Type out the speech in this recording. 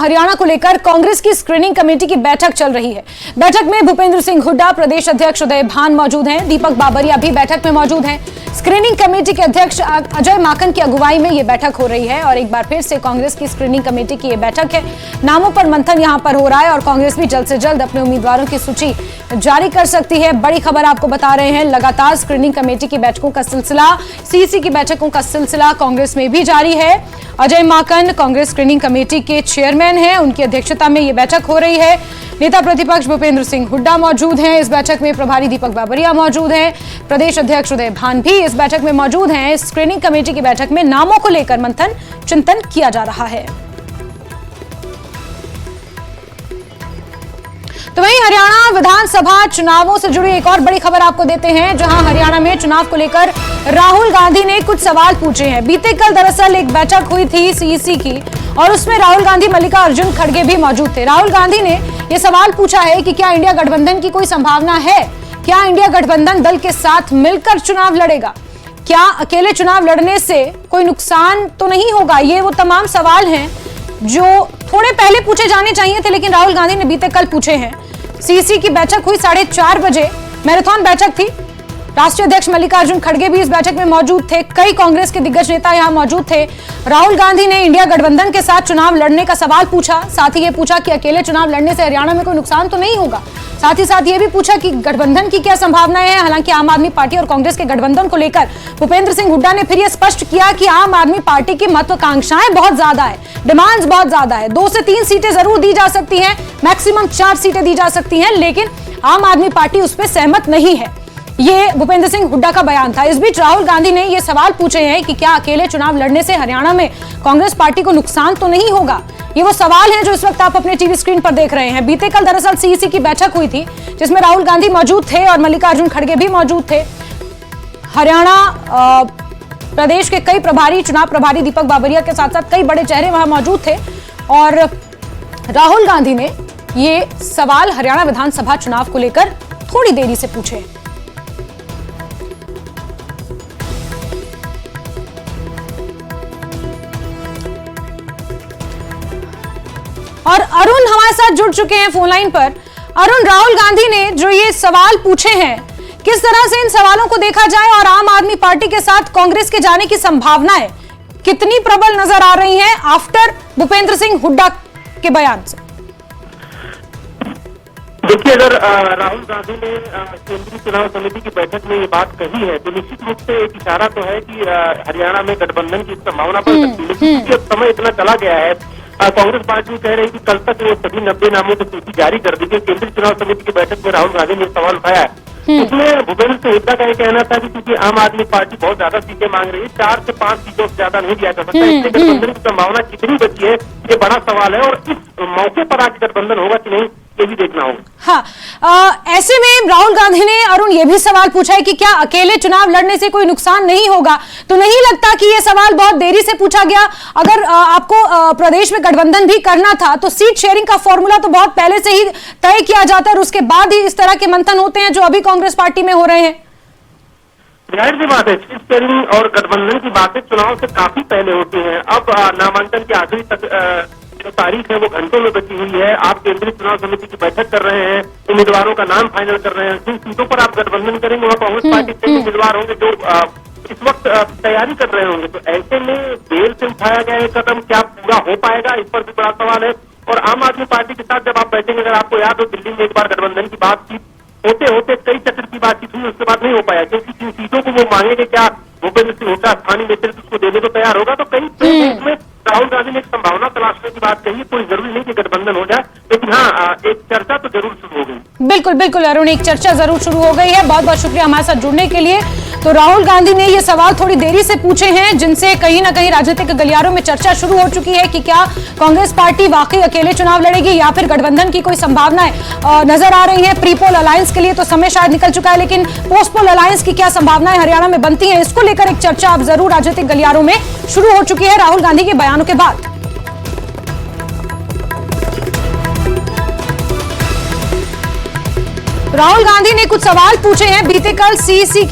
हरियाणा को लेकर कांग्रेस की स्क्रीनिंग कमेटी की बैठक चल रही है। बैठक में भूपेंद्र सिंह हुड्डा, प्रदेश अध्यक्ष उदय भान मौजूद हैं। दीपक बाबरिया भी बैठक में मौजूद हैं। स्क्रीनिंग कमेटी के अध्यक्ष अजय माकन की अगुवाई में यह बैठक हो रही है और एक बार फिर से कांग्रेस की स्क्रीनिंग कमेटी की यह बैठक है। नामों पर मंथन यहां पर हो रहा है और कांग्रेस भी जल्द से जल्द अपने उम्मीदवारों की सूची जारी कर सकती है। बड़ी खबर आपको बता रहे हैं, लगातार स्क्रीनिंग कमेटी की बैठकों का सिलसिला, सीसी की बैठकों का सिलसिला कांग्रेस में भी जारी है। अजय माकन कांग्रेस स्क्रीनिंग कमेटी के चेयरमैन हैं, उनकी अध्यक्षता में यह बैठक हो रही है। नेता प्रतिपक्ष भूपेंद्र सिंह हुड्डा मौजूद हैं। इस बैठक में प्रभारी दीपक बाबरिया मौजूद हैं। प्रदेश अध्यक्ष उदय भान भी इस बैठक में मौजूद हैं। स्क्रीनिंग कमेटी की बैठक में नामों को लेकर मंथन चिंतन किया जा रहा है। तो वहीं हरियाणा विधानसभा चुनावों से जुड़ी एक और बड़ी खबर आपको देते हैं, जहां हरियाणा में चुनाव को लेकर राहुल गांधी ने कुछ सवाल पूछे हैं। बीते कल दरअसल एक बैठक हुई थी सीईसी की और उसमें राहुल गांधी, मल्लिकार्जुन खड़गे भी मौजूद थे। राहुल गांधी ने यह सवाल पूछा है कि क्या इंडिया गठबंधन की कोई संभावना है? क्या इंडिया गठबंधन दल के साथ मिलकर चुनाव लड़ेगा? क्या अकेले चुनाव लड़ने से कोई नुकसान तो नहीं होगा? ये वो तमाम सवाल हैं जो थोड़े पहले पूछे जाने चाहिए थे, लेकिन राहुल गांधी ने बीते कल पूछे हैं। सीसी की बैठक हुई 4:30 बजे, मैराथन बैठक थी। राष्ट्रीय अध्यक्ष मल्लिकार्जुन खड़गे भी इस बैठक में मौजूद थे। कई कांग्रेस के दिग्गज नेता यहां मौजूद थे। राहुल गांधी ने इंडिया गठबंधन के साथ चुनाव लड़ने का सवाल पूछा। साथ ही ये पूछा कि अकेले चुनाव लड़ने से हरियाणा में कोई नुकसान तो नहीं होगा। साथ ही साथ ये भी पूछा कि गठबंधन की क्या संभावनाएं हैं। हालांकि आम आदमी पार्टी और कांग्रेस के गठबंधन को लेकर भूपेंद्र सिंह हुड्डा ने फिर यह स्पष्ट किया कि आम आदमी पार्टी की महत्वाकांक्षाएं बहुत ज्यादा है, डिमांड्स बहुत ज्यादा है। 2 से 3 सीटें जरूर दी जा सकती हैं, मैक्सिमम 4 सीटें दी जा सकती हैं, लेकिन आम आदमी पार्टी उस पर सहमत नहीं है। ये भूपेंद्र सिंह हुड्डा का बयान था। इस बीच राहुल गांधी ने ये सवाल पूछे हैं कि क्या अकेले चुनाव लड़ने से हरियाणा में कांग्रेस पार्टी को नुकसान तो नहीं होगा। ये वो सवाल हैं जो इस वक्त आप अपने टीवी स्क्रीन पर देख रहे हैं। बीते कल दरअसल सीईसी की बैठक हुई थी, जिसमें राहुल गांधी मौजूद थे और मल्लिकार्जुन खड़गे भी मौजूद थे। हरियाणा प्रदेश के कई प्रभारी, चुनाव प्रभारी दीपक बाबरिया के साथ साथ कई बड़े चेहरे वहां मौजूद थे और राहुल गांधी ने ये सवाल हरियाणा विधानसभा चुनाव को लेकर थोड़ी देरी से पूछे। और अरुण हमारे साथ जुड़ चुके हैं फोन लाइन पर। अरुण, राहुल गांधी ने जो ये सवाल पूछे हैं, किस तरह से इन सवालों को देखा जाए और आम आदमी पार्टी के साथ कांग्रेस के जाने की संभावनाएं कितनी प्रबल नजर आ रही हैं आफ्टर भूपेंद्र सिंह हुड्डा के बयान से? देखिए, अगर राहुल गांधी ने केंद्रीय चुनाव समिति की बैठक में ये बात कही है तो निश्चित रूप से एक इशारा तो है कि हरियाणा में गठबंधन की संभावना बढ़ सकती है। लेकिन अब समय इतना चला गया है, कांग्रेस पार्टी कह रही है कि कल तक वो सभी 90 नामों की सूची जारी कर दी। केंद्रीय चुनाव समिति की बैठक में राहुल गांधी ने सवाल उठाया है। उसमें भूपेंद्र सिंह हुड्डा का ये कहना था कि क्योंकि आम आदमी पार्टी बहुत ज्यादा सीटें मांग रही है, 4 से 5 सीटों से ज्यादा नहीं दिया जा सकता। इसलिए गठबंधन की संभावना कितनी बची है, ये बड़ा सवाल है और इस मौके पर आज गठबंधन होगा कि नहीं, ये भी देखना होगा। हाँ, ऐसे में राहुल गांधी ने अरुण ये भी सवाल पूछा है कि क्या अकेले चुनाव लड़ने से कोई नुकसान नहीं होगा। तो नहीं लगता कि ये सवाल बहुत देरी से पूछा गया? अगर आपको प्रदेश में गठबंधन भी करना था तो सीट शेयरिंग का फॉर्मूला तो बहुत पहले से ही तय किया जाता है और उसके बाद ही इस तरह के मंथन होते हैं जो अभी कांग्रेस पार्टी में हो रहे हैं। जाहिर सी बात है, सीट शेयरिंग और गठबंधन की बातें चुनाव से काफी पहले होती हैं। अब नामांकन की आखिरी तक जो तारीख है वो घंटों में बची हुई है। आप केंद्रीय चुनाव समिति की बैठक कर रहे हैं, उम्मीदवारों का नाम फाइनल कर रहे हैं। जिन सीटों पर आप गठबंधन करेंगे वहाँ कांग्रेस पार्टी के उम्मीदवार होंगे जो इस वक्त तैयारी कर रहे होंगे। तो ऐसे में देर से उठाया गया ये कदम क्या पूरा हो पाएगा, इस पर भी बड़ा सवाल है। और आम आदमी पार्टी के साथ जब आप बैठेंगे, अगर आपको याद हो, दिल्ली में एक बार गठबंधन की बातचीत होते होते कई चक्र की बातचीत हुई, उसके बाद नहीं हो पाया क्योंकि जिन सीटों को वो मांगेंगे, क्या भूपेंद्र सिंह हुड्डा स्थानीय नेतृत्व उसको देने को तैयार होगा। तो कई में राहुल गांधी ने एक संभावना तलाशने की बात कही। कोई जरूरी नहीं कि गठबंधन हो जाए, लेकिन हाँ, एक चर्चा तो जरूर शुरू हो गई। बिल्कुल बिल्कुल अरुण, एक चर्चा जरूर शुरू हो गई है। बहुत बहुत शुक्रिया हमारे साथ जुड़ने के लिए। तो राहुल गांधी ने ये सवाल थोड़ी देरी से पूछे हैं, जिनसे कहीं ना कहीं राजनीतिक गलियारों में चर्चा शुरू हो चुकी है कि क्या कांग्रेस पार्टी वाकई अकेले चुनाव लड़ेगी या फिर गठबंधन की कोई संभावनाएं नजर आ रही है। प्री पोल अलायंस के लिए तो समय शायद निकल चुका है, लेकिन पोस्ट पोल अलायंस की क्या संभावनाएं हरियाणा में बनती हैं, इसको लेकर एक चर्चा अब जरूर राजनीतिक गलियारों में शुरू हो चुकी है राहुल गांधी के बयानों के बाद। राहुल गांधी ने कुछ सवाल पूछे हैं बीते कल सीईसी